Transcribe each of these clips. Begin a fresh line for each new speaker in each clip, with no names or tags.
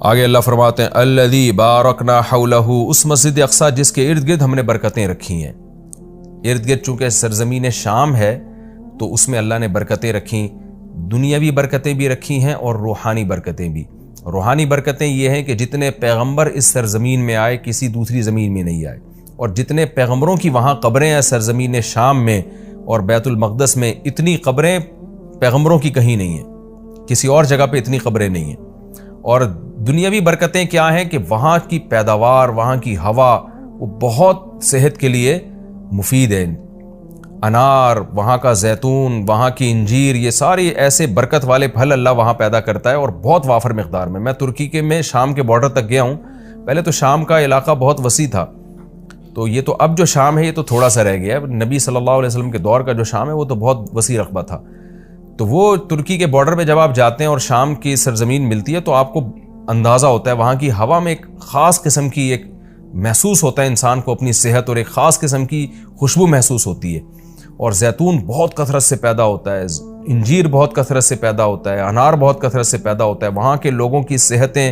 آگے اللہ فرماتے ہیں الذی بارکنا حولہ، اس مسجد اقصی جس کے ارد گرد ہم نے برکتیں رکھی ہیں۔ ارد گرد چونکہ سرزمین شام ہے تو اس میں اللہ نے برکتیں رکھیں، دنیاوی برکتیں بھی رکھی ہیں اور روحانی برکتیں بھی۔ روحانی برکتیں یہ ہیں کہ جتنے پیغمبر اس سرزمین میں آئے کسی دوسری زمین میں نہیں آئے، اور جتنے پیغمبروں کی وہاں قبریں ہیں سرزمین شام میں اور بیت المقدس میں، اتنی قبریں پیغمبروں کی کہیں نہیں ہیں، کسی اور جگہ پہ اتنی قبریں نہیں ہیں۔ اور دنیاوی برکتیں کیا ہیں کہ وہاں کی پیداوار، وہاں کی ہوا وہ بہت صحت کے لیے مفید ہے۔ انار، وہاں کا زیتون، وہاں کی انجیر، یہ سارے ایسے برکت والے پھل اللہ وہاں پیدا کرتا ہے اور بہت وافر مقدار میں۔ میں ترکی کے میں شام کے بارڈر تک گیا ہوں۔ پہلے تو شام کا علاقہ بہت وسیع تھا، تو یہ تو اب جو شام ہے یہ تو تھوڑا سا رہ گیا ہے۔ نبی صلی اللہ علیہ وسلم کے دور کا جو شام ہے وہ تو بہت وسیع رقبہ تھا۔ تو وہ ترکی کے بارڈر پہ جب آپ جاتے ہیں اور شام کی سرزمین ملتی ہے تو آپ کو اندازہ ہوتا ہے وہاں کی ہوا میں ایک خاص قسم کی ایک محسوس ہوتا ہے انسان کو اپنی صحت، اور ایک خاص قسم کی خوشبو محسوس ہوتی ہے۔ اور زیتون بہت کثرت سے پیدا ہوتا ہے، انجیر بہت کثرت سے پیدا ہوتا ہے، انار بہت کثرت سے پیدا ہوتا ہے۔ وہاں کے لوگوں کی صحتیں،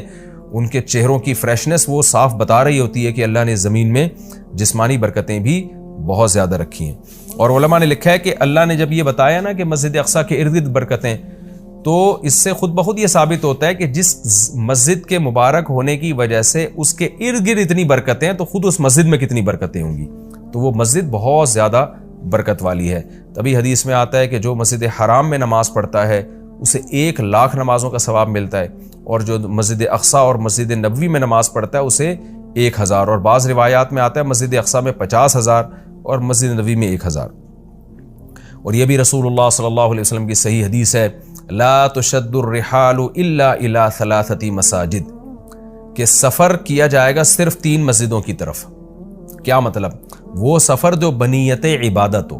ان کے چہروں کی فریشنس وہ صاف بتا رہی ہوتی ہے کہ اللہ نے زمین میں جسمانی برکتیں بھی بہت زیادہ رکھی ہیں۔ اور علماء نے لکھا ہے کہ اللہ نے جب یہ بتایا نا کہ مسجد اقصی کے ارد گرد برکتیں، تو اس سے خود بخود یہ ثابت ہوتا ہے کہ جس مسجد کے مبارک ہونے کی وجہ سے اس کے ارد گرد اتنی برکتیں ہیں تو خود اس مسجد میں کتنی برکتیں ہوں گی۔ تو وہ مسجد بہت زیادہ برکت والی ہے۔ تبھی حدیث میں آتا ہے کہ جو مسجد حرام میں نماز پڑھتا ہے اسے 1,00,000 نمازوں کا ثواب ملتا ہے، اور جو مسجد اقصی اور مسجد نبوی میں نماز پڑھتا ہے اسے 1,000، اور بعض روایات میں آتا ہے مسجد اقصی میں 50,000 اور مسجد نبوی میں 1,000۔ اور یہ بھی رسول اللہ صلی اللہ علیہ وسلم کی صحیح حدیث ہے، لا تشد الرحال الا الى 3 مساجد، کہ سفر کیا جائے گا صرف 3 مسجدوں کی طرف۔ کیا مطلب؟ وہ سفر جو بنیت عبادت ہو،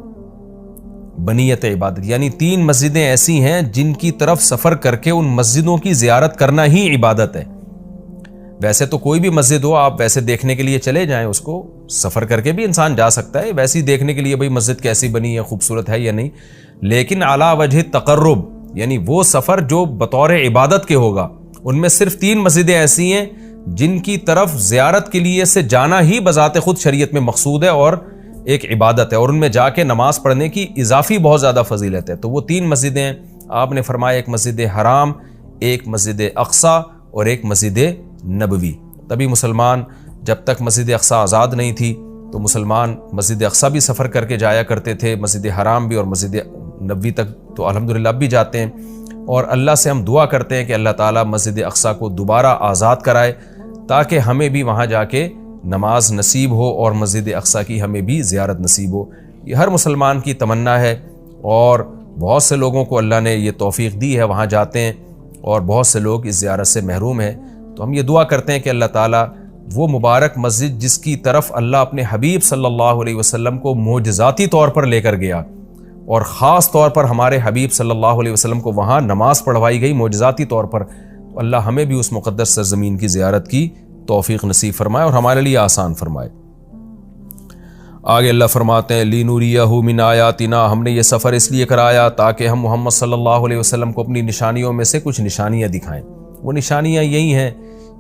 بنیت عبادت یعنی 3 مسجدیں ایسی ہیں جن کی طرف سفر کر کے ان مسجدوں کی زیارت کرنا ہی عبادت ہے۔ ویسے تو کوئی بھی مسجد ہو آپ ویسے دیکھنے کے لیے چلے جائیں، اس کو سفر کر کے بھی انسان جا سکتا ہے ویسے ہی دیکھنے کے لیے بھئی مسجد کیسی بنی ہے، خوبصورت ہے یا نہیں، لیکن اعلیٰ وجہ تقرب یعنی وہ سفر جو بطور عبادت کے ہوگا، ان میں صرف 3 مسجدیں ایسی ہیں جن کی طرف زیارت کے لیے سے جانا ہی بذات خود شریعت میں مقصود ہے اور ایک عبادت ہے، اور ان میں جا کے نماز پڑھنے کی اضافی بہت زیادہ فضیلت ہے۔ تو وہ 3 مسجدیں آپ نے فرمایا، ایک مسجد حرام، ایک مسجد اقصی اور ایک مسجد نبوی۔ تبھی مسلمان جب تک مسجد اقصی آزاد نہیں تھی تو مسلمان مسجد اقصی بھی سفر کر کے جایا کرتے تھے، مسجد حرام بھی، اور مسجد نبوی تک تو الحمدللہ اب بھی جاتے ہیں۔ اور اللہ سے ہم دعا کرتے ہیں کہ اللہ تعالیٰ مسجد اقصی کو دوبارہ آزاد کرائے تاکہ ہمیں بھی وہاں جا کے نماز نصیب ہو اور مسجد اقصی کی ہمیں بھی زیارت نصیب ہو۔ یہ ہر مسلمان کی تمنا ہے، اور بہت سے لوگوں کو اللہ نے یہ توفیق دی ہے، وہاں جاتے ہیں، اور بہت سے لوگ اس زیارت سے محروم ہیں۔ تو ہم یہ دعا کرتے ہیں کہ اللہ تعالیٰ وہ مبارک مسجد جس کی طرف اللہ اپنے حبیب صلی اللہ علیہ وسلم کو معجزاتی طور پر لے کر گیا، اور خاص طور پر ہمارے حبیب صلی اللہ علیہ وسلم کو وہاں نماز پڑھوائی گئی معجزاتی طور پر، تو اللہ ہمیں بھی اس مقدس سرزمین کی زیارت کی توفیق نصیب فرمائے اور ہمارے لیے آسان فرمائے۔ آگے اللہ فرماتے ہیں لِنُرِيَهُ مِنْ آیَاتِنَا، ہم نے یہ سفر اس لیے کرایا تاکہ ہم محمد صلی اللہ علیہ وسلم کو اپنی نشانیوں میں سے کچھ نشانیاں دکھائیں۔ وہ نشانیاں یہی ہیں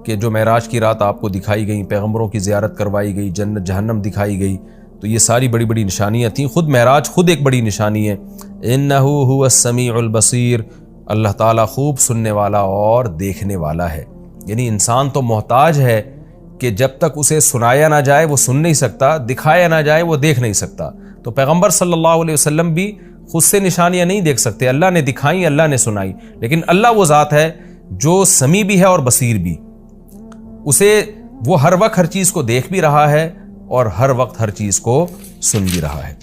کہ جو معراج کی رات آپ کو دکھائی گئیں، پیغمبروں کی زیارت کروائی گئی، جنت جہنم دکھائی گئی، تو یہ ساری بڑی بڑی نشانیاں تھیں۔ خود معراج خود ایک بڑی نشانی ہے۔ إِنَّهُ هُوَ السَّمِيعُ الْبَصِيرُ، اللہ تعالیٰ خوب سننے والا اور دیکھنے والا ہے۔ یعنی انسان تو محتاج ہے کہ جب تک اسے سنایا نہ جائے وہ سن نہیں سکتا، دکھایا نہ جائے وہ دیکھ نہیں سکتا۔ تو پیغمبر صلی اللہ علیہ وسلم بھی خود سے نشانیاں نہیں دیکھ سکتے، اللہ نے دکھائیں، اللہ نے سنائی، لیکن اللہ وہ ذات ہے جو سمیع بھی ہے اور بصیر بھی، اسے وہ ہر وقت ہر چیز کو دیکھ بھی رہا ہے اور ہر وقت ہر چیز کو سن بھی رہا ہے۔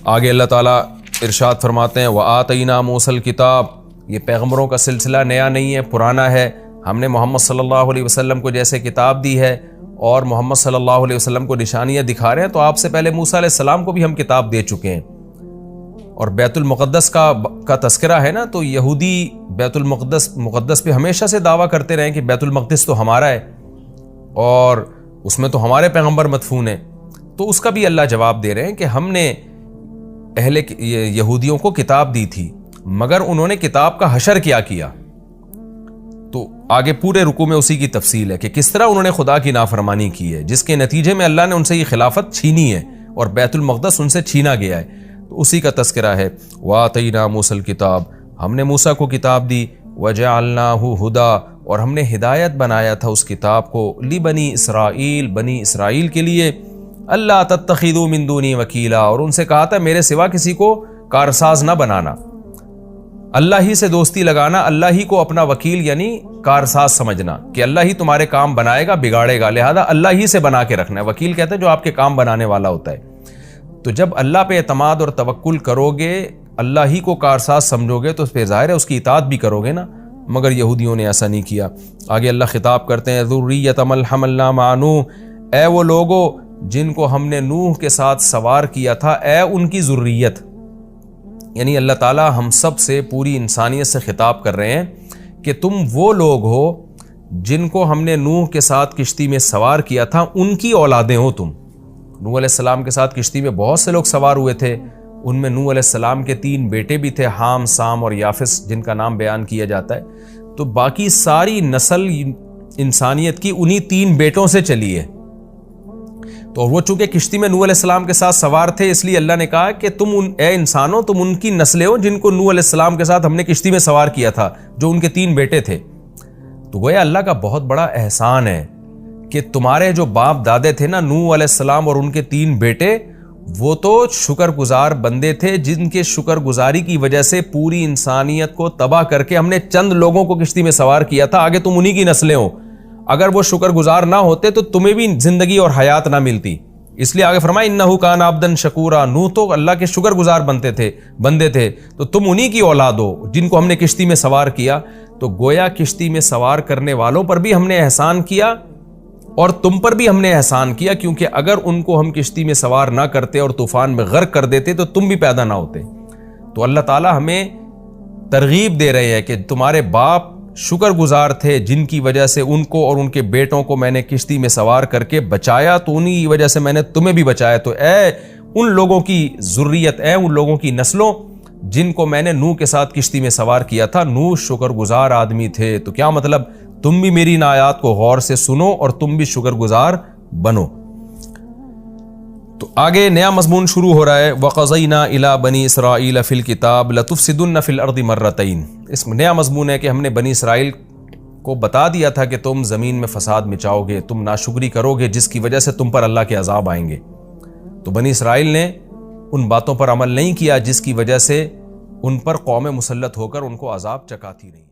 آگے اللہ تعالیٰ ارشاد فرماتے ہیں وَآتَيْنَا مُوسَى الْكِتَابَ، یہ پیغمبروں کا سلسلہ نیا نہیں ہے، پرانا ہے۔ ہم نے محمد صلی اللہ علیہ وسلم کو جیسے کتاب دی ہے اور محمد صلی اللہ علیہ وسلم کو نشانیاں دکھا رہے ہیں، تو آپ سے پہلے موسیٰ علیہ السلام کو بھی ہم کتاب دے چکے ہیں۔ اور بیت المقدس کا تذکرہ ہے نا، تو یہودی بیت المقدس پہ ہمیشہ سے دعویٰ کرتے رہے کہ بیت المقدس تو ہمارا ہے اور اس میں تو ہمارے پیغمبر مدفون ہیں۔ تو اس کا بھی اللہ جواب دے رہے ہیں کہ ہم نے اہل یہودیوں کو کتاب دی تھی، مگر انہوں نے کتاب کا حشر کیا، تو آگے پورے رکوع میں اسی کی تفصیل ہے کہ کس طرح انہوں نے خدا کی نافرمانی کی ہے، جس کے نتیجے میں اللہ نے ان سے یہ خلافت چھینی ہے اور بیت المقدس ان سے چھینا گیا ہے، تو اسی کا تذکرہ ہے۔ وَآتَيْنَا مُوسَى الْكِتَابَ، ہم نے موسیٰ کو کتاب دی، وَجَعَلْنَاهُ هُدًى، اور ہم نے ہدایت بنایا تھا اس کتاب کو، لِبَنِي اسرائیل، بنی اسرائیل کے لیے، اللہ تتخذوا من دونی وکیلا، اور ان سے کہا تھا میرے سوا کسی کو کارساز نہ بنانا، اللہ ہی سے دوستی لگانا، اللہ ہی کو اپنا وکیل یعنی کارساز سمجھنا کہ اللہ ہی تمہارے کام بنائے گا بگاڑے گا، لہذا اللہ ہی سے بنا کے رکھنا ہے۔ وکیل کہتے ہیں جو آپ کے کام بنانے والا ہوتا ہے۔ تو جب اللہ پہ اعتماد اور توکل کرو گے، اللہ ہی کو کارساز سمجھو گے، تو پھر ظاہر ہے اس کی اطاعت بھی کرو گے نا، مگر یہودیوں نے ایسا نہیں کیا۔ آگے اللہ خطاب کرتے ہیں ذریۃ من حملنا مع نوح، اے وہ لوگو جن کو ہم نے نوح کے ساتھ سوار کیا تھا، اے ان کی ذریت، یعنی اللہ تعالیٰ ہم سب سے، پوری انسانیت سے خطاب کر رہے ہیں کہ تم وہ لوگ ہو جن کو ہم نے نوح کے ساتھ کشتی میں سوار کیا تھا، ان کی اولادیں ہو تم۔ نوح علیہ السلام کے ساتھ کشتی میں بہت سے لوگ سوار ہوئے تھے، ان میں نوح علیہ السلام کے 3 بیٹے بھی تھے، حام، سام اور یافس، جن کا نام بیان کیا جاتا ہے۔ تو باقی ساری نسل انسانیت کی انہی 3 بیٹوں سے چلی ہے۔ تو وہ چونکہ کشتی میں نوح علیہ السلام کے ساتھ سوار تھے، اس لیے اللہ نے کہا کہ تم اے انسانوں، تم ان کی نسلیں ہو جن کو نوح علیہ السلام کے ساتھ ہم نے کشتی میں سوار کیا تھا، جو ان کے 3 بیٹے تھے۔ تو گویا اللہ کا بہت بڑا احسان ہے کہ تمہارے جو باپ دادے تھے نا، نوح علیہ السلام اور ان کے 3 بیٹے، وہ تو شکر گزار بندے تھے، جن کے شکر گزاری کی وجہ سے پوری انسانیت کو تباہ کر کے ہم نے چند لوگوں کو کشتی میں سوار کیا تھا، آگے تم انہی کی نسلیں ہو۔ اگر وہ شکر گزار نہ ہوتے تو تمہیں بھی زندگی اور حیات نہ ملتی، اس لیے آگے فرمایا انہ کان عبدا شکورا، نوح تو اللہ کے شکر گزار بندے تھے، تو تم انہی کی اولاد ہو جن کو ہم نے کشتی میں سوار کیا۔ تو گویا کشتی میں سوار کرنے والوں پر بھی ہم نے احسان کیا اور تم پر بھی ہم نے احسان کیا، کیونکہ اگر ان کو ہم کشتی میں سوار نہ کرتے اور طوفان میں غرق کر دیتے تو تم بھی پیدا نہ ہوتے۔ تو اللہ تعالیٰ ہمیں ترغیب دے رہے ہیں کہ تمہارے باپ شکر گزار تھے، جن کی وجہ سے ان کو اور ان کے بیٹوں کو میں نے کشتی میں سوار کر کے بچایا، تو انہی کی وجہ سے میں نے تمہیں بھی بچایا۔ تو اے ان لوگوں کی ذریت، اے ان لوگوں کی نسلوں جن کو میں نے نوح کے ساتھ کشتی میں سوار کیا تھا، نوح شکر گزار آدمی تھے۔ تو کیا مطلب؟ تم بھی میری ان آیات کو غور سے سنو اور تم بھی شکر گزار بنو۔ تو آگے نیا مضمون شروع ہو رہا ہے، وَقَضَيْنَا إِلَىٰ بَنِي إِسْرَائِيلَ فِي الْكِتَابِ لَتُفْسِدُنَّ فِي الْأَرْضِ مَرَّتَيْنِ۔ اس میں نیا مضمون ہے کہ ہم نے بنی اسرائیل کو بتا دیا تھا کہ تم زمین میں فساد مچاؤ گے، تم ناشکری کرو گے، جس کی وجہ سے تم پر اللہ کے عذاب آئیں گے۔ تو بنی اسرائیل نے ان باتوں پر عمل نہیں کیا جس کی وجہ سے ان پر قوم مسلط ہو کر ان کو عذاب چکاتی رہی۔